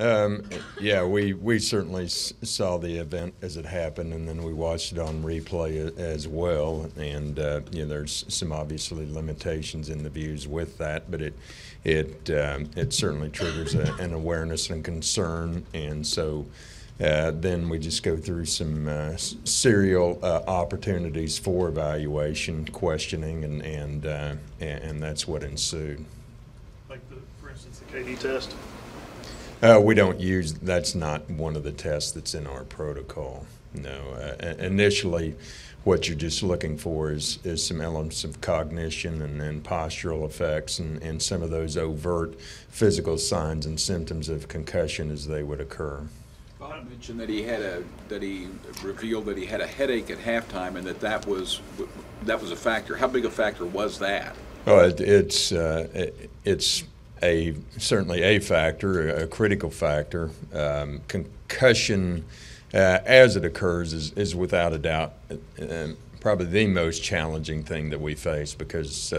Yeah, we certainly saw the event as it happened, and then we watched it on replay as well. And there's some obviously limitations in the views with that, but it certainly triggers an awareness and concern. And so then we just go through some serial opportunities for evaluation, questioning, and that's what ensued. Like for instance, the KD test. We don't use, that's not one of the tests that's in our protocol. No. Initially, what you're just looking for is some elements of cognition and postural effects and some of those overt physical signs and symptoms of concussion as they would occur. Bob mentioned that he revealed that he had a headache at halftime, and that was a factor. How big a factor was that? Oh, it's certainly a factor, a critical factor. Concussion, as it occurs, is without a doubt probably the most challenging thing that we face because,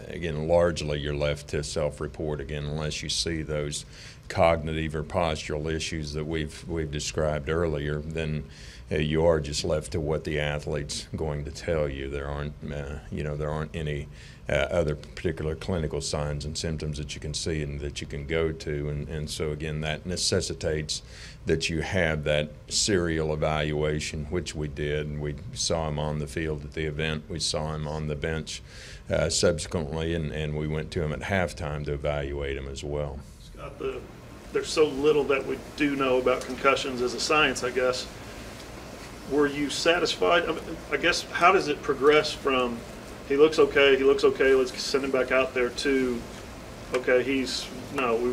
again, largely you're left to self-report again unless you see those cognitive or postural issues that we've described earlier. Then you are just left to what the athlete's going to tell you. There aren't any other particular clinical signs and symptoms that you can see and that you can go to, and so again that necessitates that you have that serial evaluation, which we did, and we saw him on the field at the event. We saw him on the bench subsequently, and we went to him at halftime to evaluate him as well. Scott, there's so little that we do know about concussions as a science, I guess. Were you satisfied? I guess, how does it progress from he looks okay, let's send him back out there to, okay,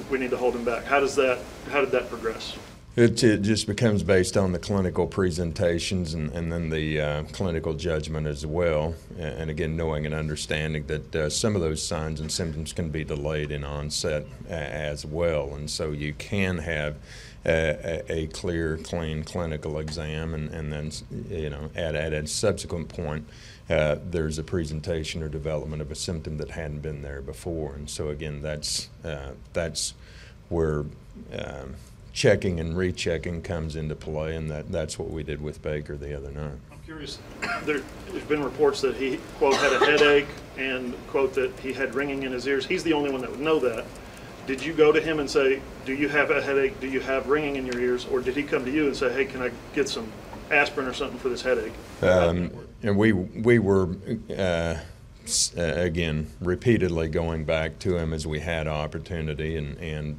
we need to hold him back. How did that progress? It just becomes based on the clinical presentations and then the clinical judgment as well. And again, knowing and understanding that some of those signs and symptoms can be delayed in onset as well. And so you can have a clear, clean clinical exam, and then at a subsequent point, there's a presentation or development of a symptom that hadn't been there before. And so again, that's where checking and rechecking comes into play, and that's what we did with Baker the other night. I'm curious, there's been reports that he, quote, had a headache and, quote, that he had ringing in his ears. He's the only one that would know that. Did you go to him and say, do you have a headache, do you have ringing in your ears, or did he come to you and say, hey, can I get some aspirin or something for this headache? And we were, again, repeatedly going back to him as we had opportunity, and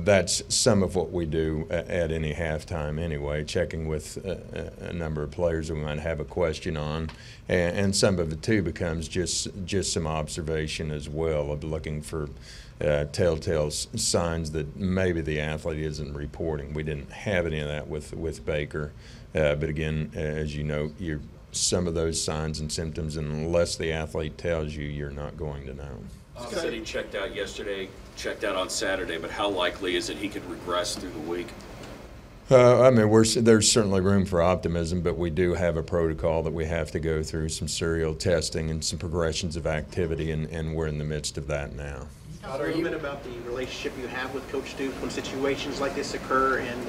that's some of what we do at any halftime anyway, checking with a number of players that we might have a question on, and some of it too becomes just some observation as well of looking for telltale signs that maybe the athlete isn't reporting. We didn't have any of that with Baker, but again, as you know, some of those signs and symptoms, unless the athlete tells you, you're not going to know. Said he checked out yesterday, checked out on Saturday, but how likely is it he could regress through the week? There's certainly room for optimism, but we do have a protocol that we have to go through, some serial testing and some progressions of activity, and we're in the midst of that now. Talk a little bit about the relationship you have with Coach Duke when situations like this occur, and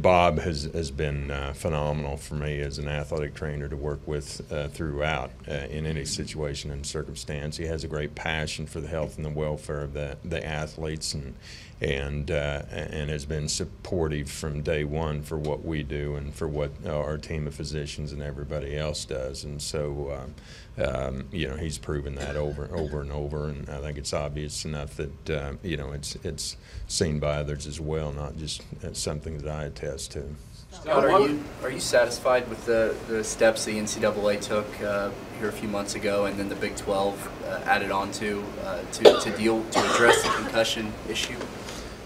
Bob has been phenomenal for me as an athletic trainer to work with throughout in any situation and circumstance. He has a great passion for the health and the welfare of the athletes, and has been supportive from day one for what we do and for what our team of physicians and everybody else does. And so, he's proven that over and over, and I think it's obvious enough that it's seen by others as well, not just something that I attest to. Scott, are you satisfied with the steps the NCAA took here a few months ago, and then the Big 12 added on to address the concussion issue?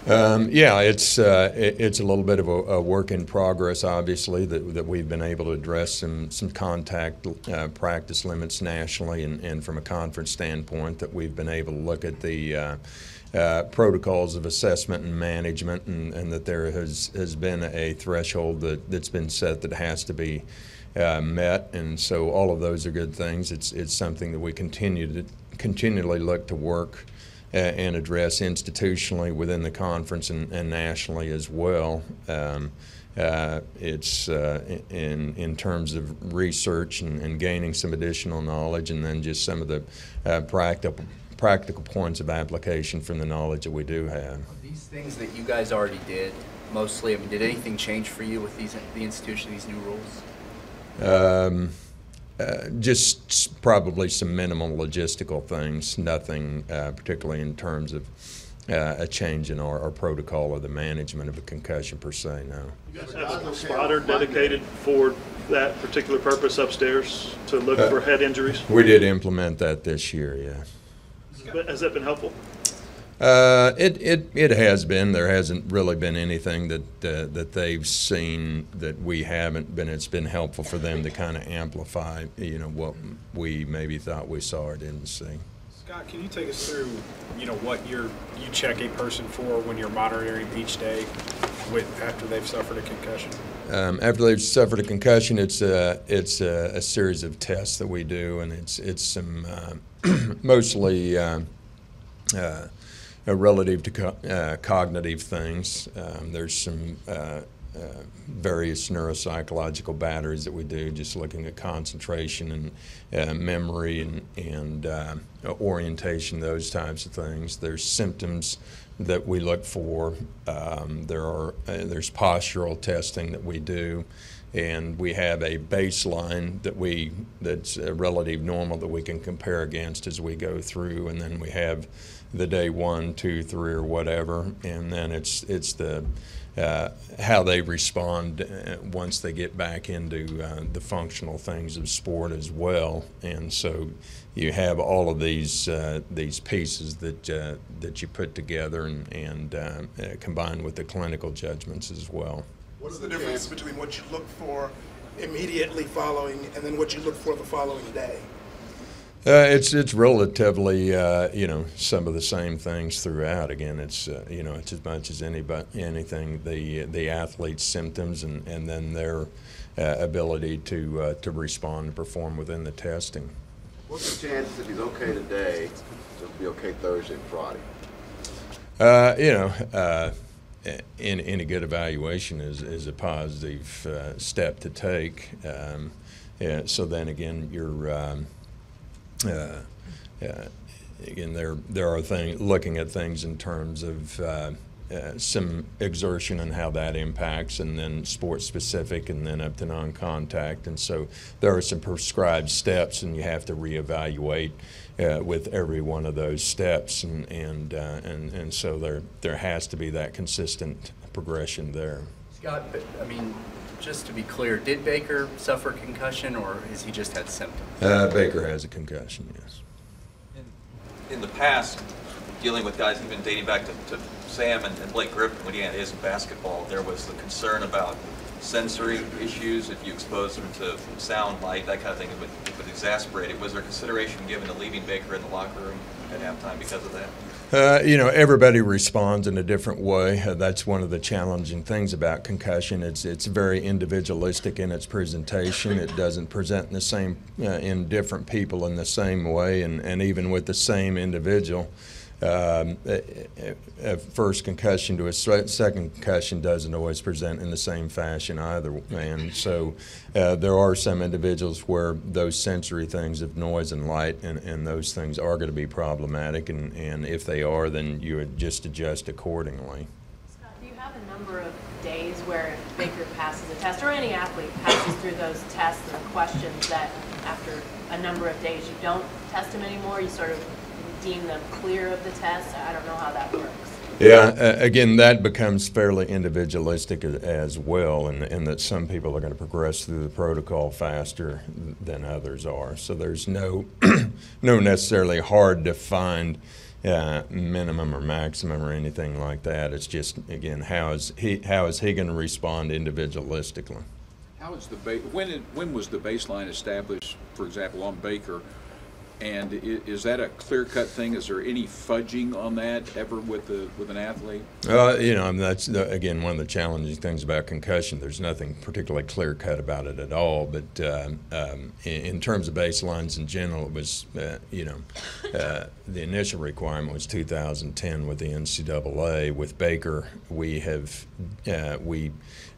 It's a little bit of a work in progress, obviously, that we've been able to address some contact practice limits nationally, and from a conference standpoint that we've been able to look at the protocols of assessment and management, and that there has been a threshold that's been set that has to be met, and so all of those are good things. It's something that we continually look to work and address institutionally within the conference and nationally as well. It's in terms of research and gaining some additional knowledge, and then just some of the practical points of application from the knowledge that we do have. These things that you guys already did, mostly, I mean, did anything change for you with the institution of these new rules? Just probably some minimal logistical things, nothing particularly in terms of a change in our protocol or the management of a concussion per se, no. You guys have a spotter dedicated for that particular purpose upstairs to look for head injuries? We did implement that this year, yeah. Has that been helpful? It has been. There hasn't really been anything that they've seen that we haven't been. It's been helpful for them to kind of amplify, what we maybe thought we saw or didn't see. Scott, can you take us through, what you check a person for when you're monitoring each day after they've suffered a concussion? After they've suffered a concussion, it's a series of tests that we do, and it's some mostly relative to cognitive things. There's some various neuropsychological batteries that we do, just looking at concentration and memory and orientation, those types of things. There's symptoms that we look for. There's postural testing that we do, and we have a baseline that's a relative normal that we can compare against as we go through, and then we have the day 1, 2, 3, or whatever, and then it's the how they respond once they get back into the functional things of sport as well. And so you have all of these pieces that you put together and combined with the clinical judgments as well. What's the difference between what you look for immediately following and then what you look for the following day? It's relatively some of the same things throughout. Again, it's it's as much as anything the athlete's symptoms and then their ability to respond and perform within the testing. What's the chances if he's okay today, he'll be okay Thursday and Friday? Any good evaluation is a positive step to take. So then again, you're again, there are things looking at things in terms of some exertion and how that impacts, and then sport specific, and then up to non-contact. And so there are some prescribed steps, and you have to reevaluate with every one of those steps, and so there has to be that consistent progression there. Scott, but, I mean, just to be clear, did Baker suffer a concussion, or has he just had symptoms? Baker has a concussion, yes. In the past, dealing with guys even dating back to Sam and Blake Griffin when he had his basketball, there was the concern about sensory issues. If you expose them to sound, light, that kind of thing, it would exasperate it. Was there consideration given to leaving Baker in the locker room at halftime because of that? Everybody responds in a different way. That's one of the challenging things about concussion. It's very individualistic in its presentation. It doesn't present in the same in different people in the same way, and even with the same individual. A first concussion to a second concussion doesn't always present in the same fashion either. And so there are some individuals where those sensory things of noise and light and those things are going to be problematic, and if they are, then you would just adjust accordingly. Scott, do you have a number of days where Baker passes a test, or any athlete passes through those tests and questions that after a number of days you don't test them anymore, you sort of deem them clear of the test? I don't know how that works. Yeah, again, that becomes fairly individualistic as well, in that some people are going to progress through the protocol faster than others are. So there's no necessarily hard defined minimum or maximum or anything like that. It's just, again, how is he going to respond individualistically? How is when was the baseline established, for example, on Baker, And is that a clear-cut thing? Is there any fudging on that ever with an athlete? You know, that's again one of the challenging things about concussion. There's nothing particularly clear-cut about it at all. But in terms of baselines in general, it was the initial requirement was 2010 with the NCAA. With Baker, we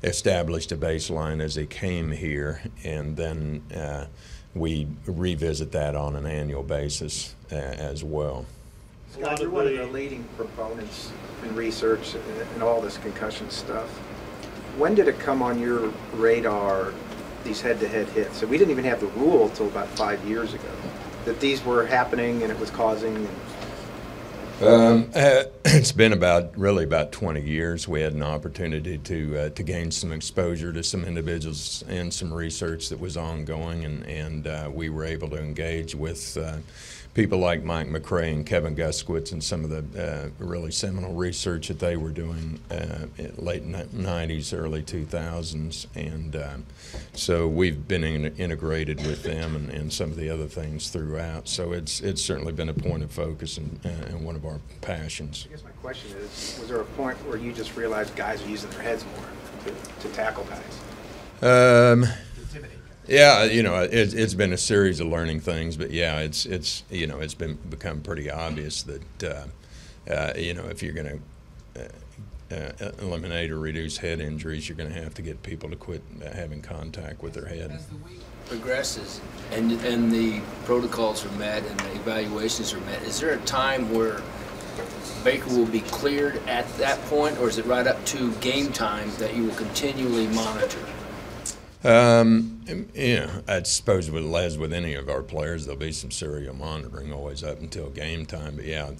established a baseline as he came here, and then we revisit that on an annual basis as well. Scott, you're one of the leading proponents in research and all this concussion stuff. When did it come on your radar, these head-to-head hits? So we didn't even have the rule until about 5 years ago, that these were happening and it was causing... It's been really about 20 years. We had an opportunity to gain some exposure to some individuals and some research that was ongoing, and we were able to engage with people like Mike McRae and Kevin Guskowitz and some of the really seminal research that they were doing late 90s, early 2000s, and so we've been integrated with them and some of the other things throughout. So it's certainly been a point of focus and one of our passions. I guess my question is, was there a point where you just realized guys are using their heads more to tackle guys? Yeah, it's been a series of learning things, but yeah, it's become pretty obvious that if you're going to eliminate or reduce head injuries, you're going to have to get people to quit having contact with their head. As the week progresses and the protocols are met and the evaluations are met, is there a time where Baker will be cleared at that point, or is it right up to game time that you will continually monitor? I suppose as with any of our players, there'll be some serial monitoring always up until game time. But yeah,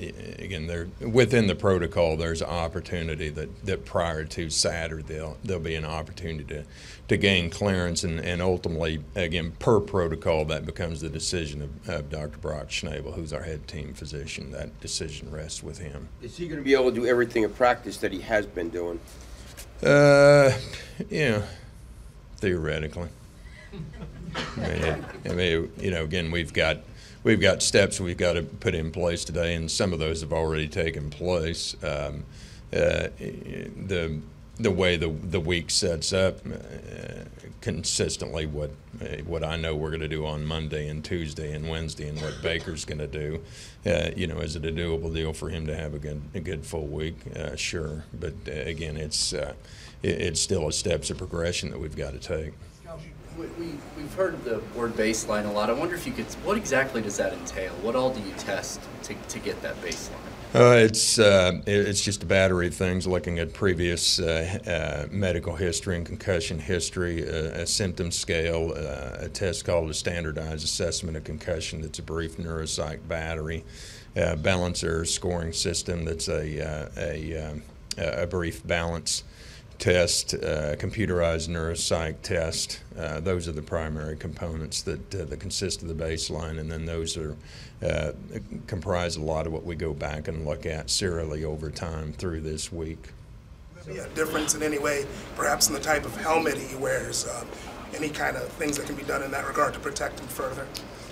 again, within the protocol, there's an opportunity that prior to Saturday, there'll be an opportunity to gain clearance, and ultimately, again, per protocol, that becomes the decision of Dr. Brock Schnabel, who's our head team physician. That decision rests with him. Is he going to be able to do everything in practice that he has been doing? Theoretically. Again, we've got steps we've got to put in place today, and some of those have already taken place. The way the week sets up, consistently what I know we're going to do on Monday and Tuesday and Wednesday, and what Baker's going to do, is it a doable deal for him to have a good full week? Sure, but again, it's still a steps of progression that we've got to take. We've heard the word baseline a lot. I wonder if you could, what exactly does that entail? What all do you test to get that baseline? It's just a battery of things, looking at previous medical history and concussion history, a symptom scale, a test called a standardized assessment of concussion that's a brief neuropsych battery, balance error scoring system that's a brief balance test, computerized neuropsych test. Those are the primary components that consist of the baseline, and then those are comprise a lot of what we go back and look at serially over time through this week. Will there be a difference in any way, perhaps in the type of helmet he wears, any kind of things that can be done in that regard to protect him further?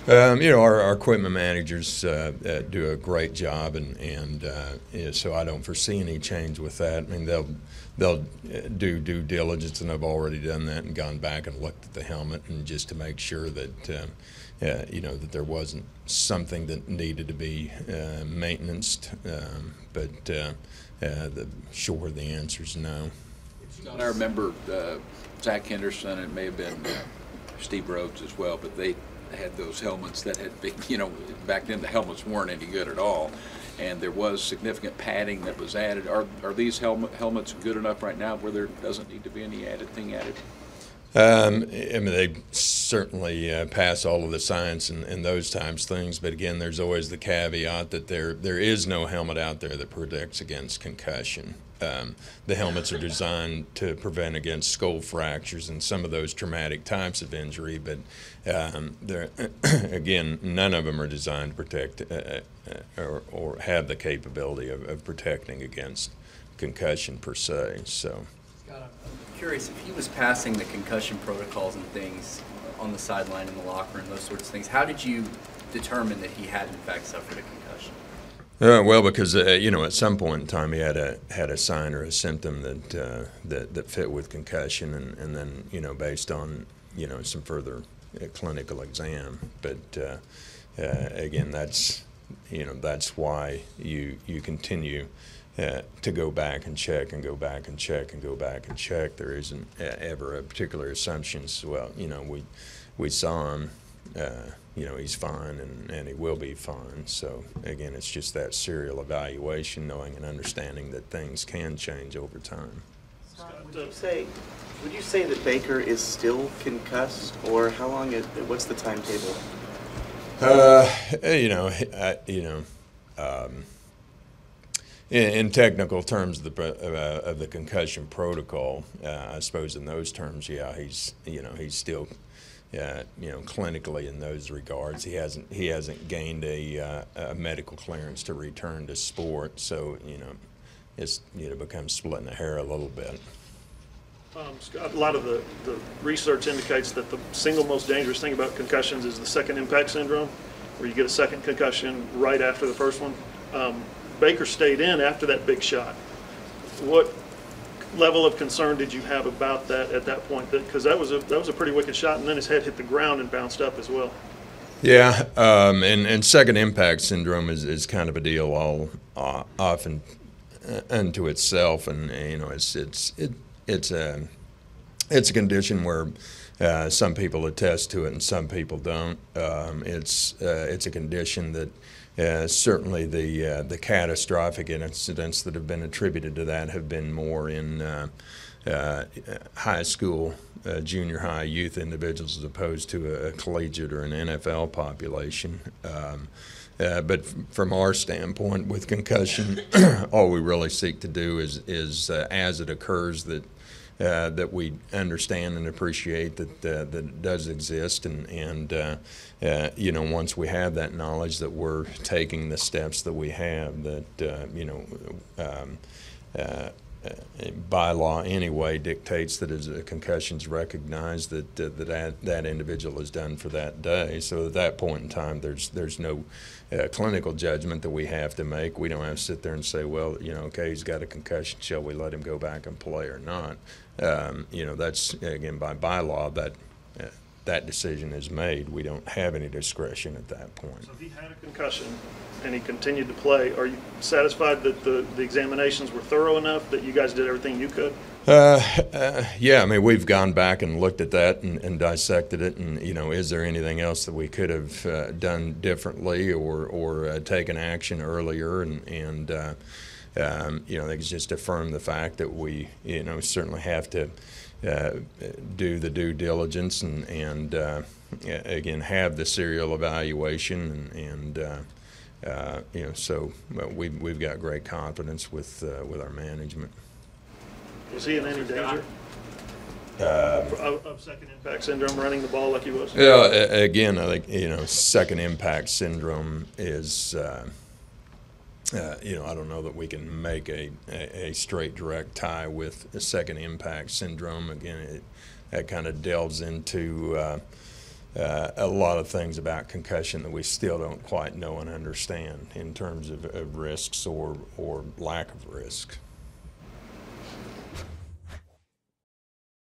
Our equipment managers do a great job, and so I don't foresee any change with that. I mean, they'll do due diligence, and have already done that and gone back and looked at the helmet, and just to make sure that that there wasn't something that needed to be maintained. But the answer is no. I remember Zach Henderson, and it may have been Steve Rhodes as well, but they had those helmets that had been, back then the helmets weren't any good at all, and there was significant padding that was added. Are these helmets good enough right now where there doesn't need to be any added? They certainly pass all of the science and those types of things, but again, there's always the caveat that there is no helmet out there that protects against concussion. The helmets are designed to prevent against skull fractures and some of those traumatic types of injury, but again, none of them are designed to protect or have the capability of protecting against concussion per se. So, Scott, I'm curious, if he was passing the concussion protocols and things on the sideline, in the locker room, those sorts of things, how did you determine that he had in fact suffered a concussion? Well, because at some point in time he had a sign or a symptom that fit with concussion, and then based on some further clinical exam. But again, that's why you continue to go back and check and go back and check and go back and check. There isn't ever a particular assumption. Well, we saw him. He's fine and he will be fine. So again, it's just that serial evaluation, knowing and understanding that things can change over time. Would you say that Baker is still concussed, or how long what's the timetable? In technical terms of the concussion protocol, I suppose in those terms, yeah, he's still clinically in those regards, he hasn't gained a medical clearance to return to sport. So it's becomes splitting the hair a little bit. Scott, a lot of the research indicates that the single most dangerous thing about concussions is the second impact syndrome, where you get a second concussion right after the first one. Baker stayed in after that big shot. What level of concern did you have about that at that point? Because that was a pretty wicked shot, and then his head hit the ground and bounced up as well. Yeah, and second impact syndrome is kind of a deal all often unto itself, and it's a condition where some people attest to it and some people don't. It's a condition that certainly the catastrophic incidents that have been attributed to that have been more in high school, junior high youth individuals as opposed to a collegiate or an NFL population. But from our standpoint with concussion, all we really seek to do is as it occurs that we understand and appreciate that it does exist, and once we have that knowledge, that we're taking the steps that we have, that by law anyway dictates that as a concussion's recognized, that individual is done for that day. So at that point in time, there's no clinical judgment that we have to make. We don't have to sit there and say, well, okay, he's got a concussion, shall we let him go back and play or not? That's, again, by bylaw, that decision is made. We don't have any discretion at that point. So if he had a concussion and he continued to play, are you satisfied that the examinations were thorough enough, that you guys did everything you could? Yeah, I mean, we've gone back and looked at that and dissected it, and is there anything else that we could have done differently or taken action earlier, and I think it's just affirm the fact that we certainly have to do the due diligence and again have the serial evaluation, and so we've got great confidence with our management. Was he in any danger of second impact syndrome running the ball like he was? Yeah, again, I think second impact syndrome is I don't know that we can make a straight direct tie with a second impact syndrome. Again, that kind of delves into a lot of things about concussion that we still don't quite know and understand in terms of risks or lack of risk.